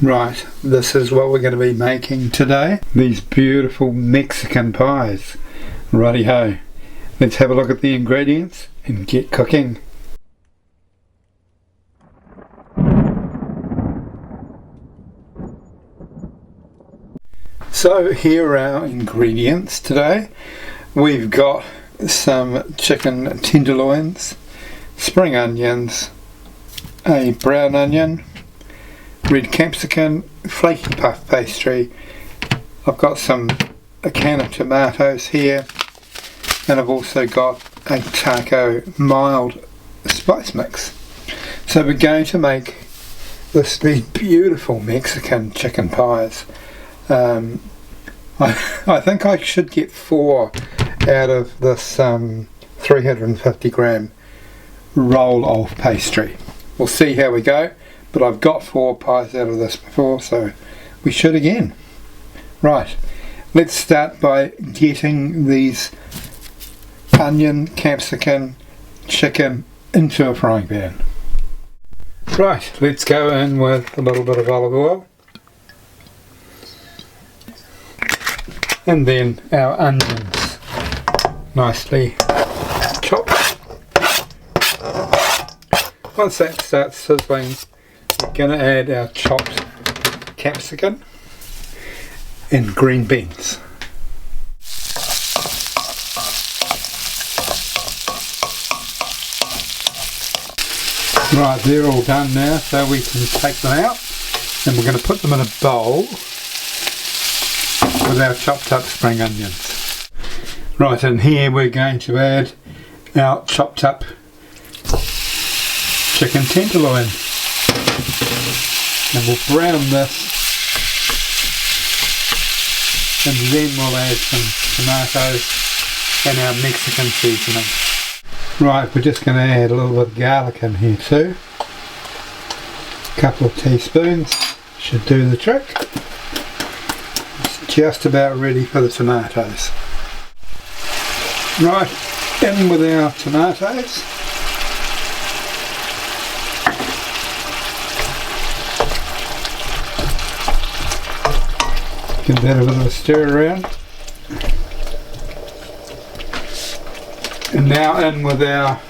Right, this is what we're going to be making today. These beautiful Mexican pies. Righty-ho. Let's have a look at the ingredients and get cooking. So here are our ingredients today. We've got some chicken tenderloins, spring onions, a brown onion, red capsicum, flaky puff pastry. I've got a can of tomatoes here, and I've also got a taco mild spice mix. So we're going to make these beautiful Mexican chicken pies. I think I should get 4 out of this 350 gram roll of pastry. We'll see how we go, but I've got 4 pies out of this before, so we should again. Right, let's start by getting these onion, capsicum, chicken into a frying pan. Right, let's go in with a little bit of olive oil. And then our onions, nicely chopped. Once that starts sizzling, we're going to add our chopped capsicum and green beans. Right, they're all done now, so we can take them out, and we're going to put them in a bowl with our chopped up spring onions. Right, and here we're going to add our chopped up chicken tenderloin, and we'll brown this, and then we'll add some tomatoes and our Mexican seasoning. Right, we're just going to add a little bit of garlic in here too. A couple of teaspoons should do the trick. It's just about ready for the tomatoes. Right, in with our tomatoes. Give that a bit of a stir around. And now in with our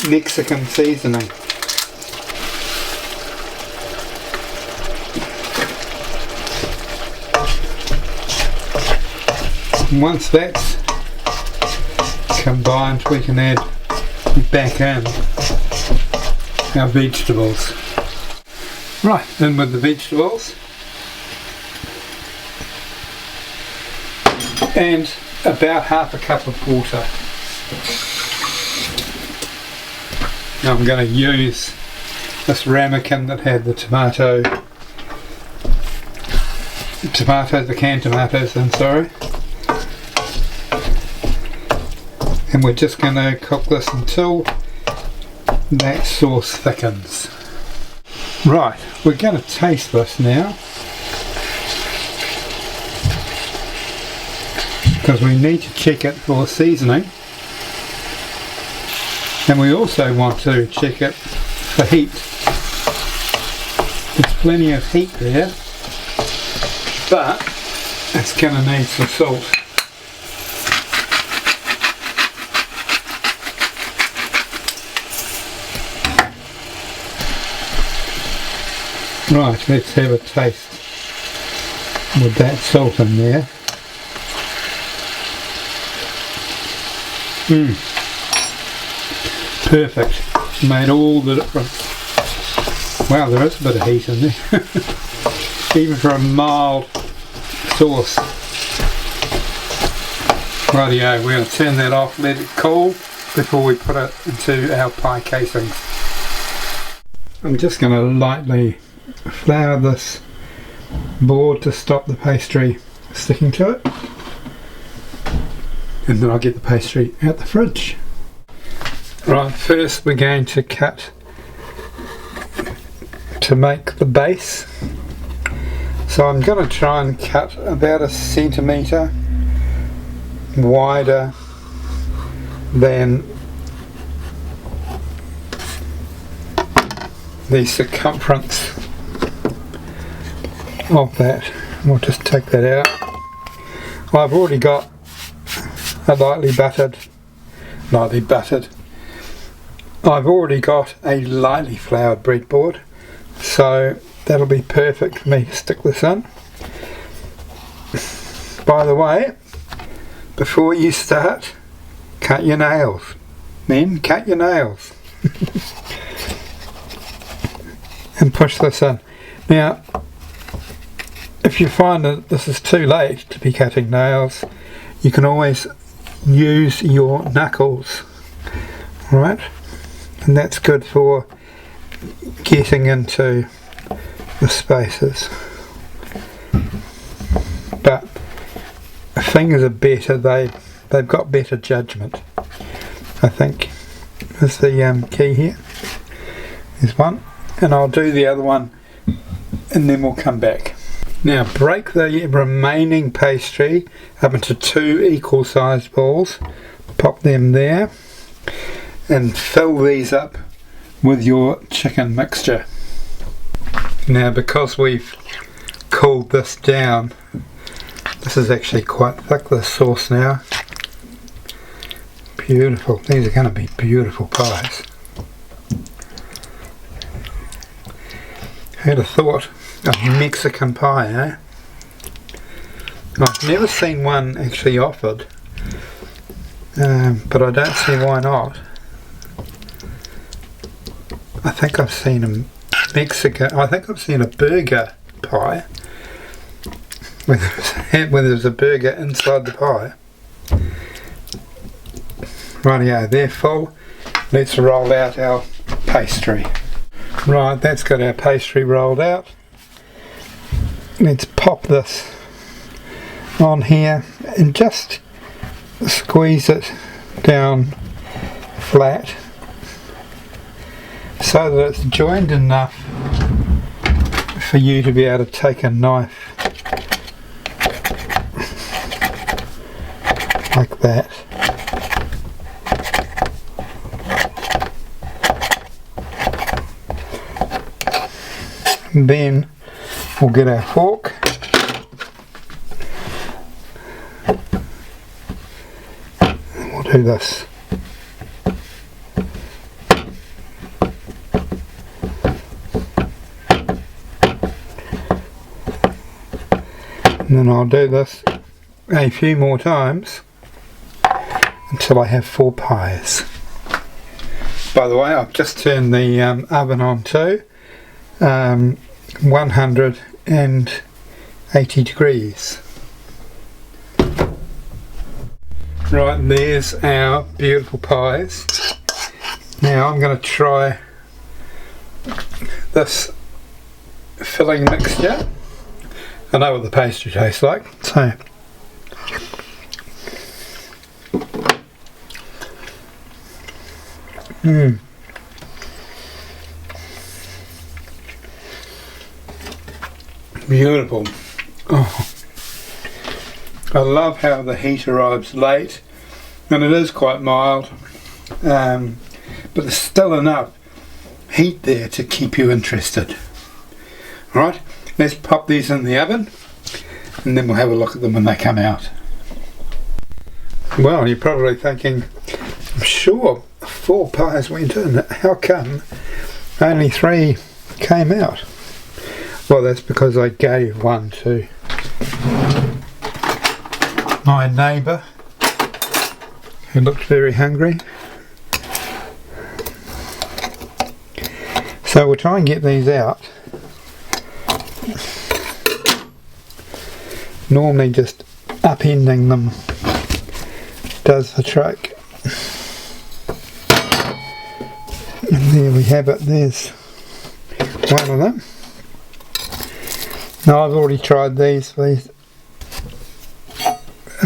Mexican seasoning. And once that's combined, we can add back in our vegetables. Right, in with the vegetables. And about half a cup of water. Now I'm going to use this ramekin that had the canned tomatoes in, sorry. And we're just going to cook this until that sauce thickens. Right, we're going to taste this now, because we need to check it for seasoning, and we also want to check it for heat. There's plenty of heat there, but it's going to need some salt. Right, let's have a taste with that salt in there. Perfect. Made all the difference. Wow, there is a bit of heat in there. Even for a mild sauce. Rightio, we're going to turn that off, let it cool before we put it into our pie casings. I'm just going to lightly flour this board to stop the pastry sticking to it. And then I'll get the pastry out the fridge. Right, first we're going to cut to make the base. So I'm going to try and cut about 1 centimetre wider than the circumference of that. We'll just take that out. I've already got a lightly buttered. I've already got a lightly floured breadboard, so that'll be perfect for me to stick this in. By the way, before you start, cut your nails. Men, cut your nails. And push this in. Now, if you find that this is too late to be cutting nails, you can always use your knuckles, right? And that's good for getting into the spaces. But fingers are better, they've got better judgment, I think, is the key here. There's one, and I'll do the other one and then we'll come back. Now break the remaining pastry up into 2 equal sized balls, pop them there, and fill these up with your chicken mixture. Now because we've cooled this down, this is actually quite thick, this sauce now. Beautiful, these are going to be beautiful pies. Who'd have thought? A Mexican pie, eh? I've never seen one actually offered, but I don't see why not. I think I've seen a burger pie where there's a burger inside the pie. Rightio, they're full. Let's roll out our pastry. Right, that's got our pastry rolled out. Let's pop this on here and just squeeze it down flat so that it's joined enough for you to be able to take a knife like that. And then we'll get our fork and we'll do this. And then I'll do this a few more times until I have 4 pies. By the way, I've just turned the oven on to 180 degrees. Right, there's our beautiful pies. Now I'm going to try this filling mixture. I know what the pastry tastes like, so beautiful. Oh, I love how the heat arrives late, and it is quite mild, but there's still enough heat there to keep you interested. Right, let's pop these in the oven and then we'll have a look at them when they come out. Well, you're probably thinking, I'm sure 4 pies went in, how come only 3 came out? Well, that's because I gave one to my neighbour who looked very hungry. So we'll try and get these out. Normally just upending them does the trick. And there we have it, there's one of them. Now I've already tried these have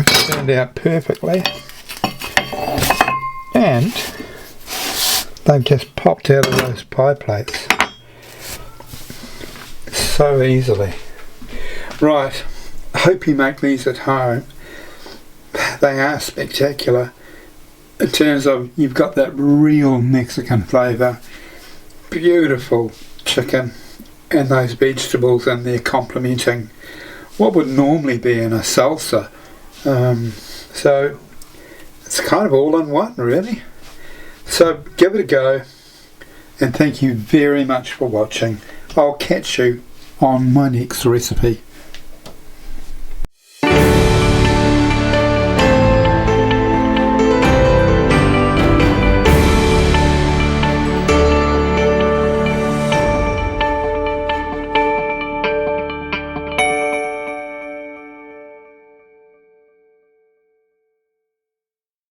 turned out perfectly, and they've just popped out of those pie plates so easily. Right, I hope you make these at home. They are spectacular in terms of you've got that real Mexican flavour, beautiful chicken, and those vegetables in there complementing what would normally be in a salsa. So it's kind of all in one, really. So give it a go, and thank you very much for watching. I'll catch you on my next recipe.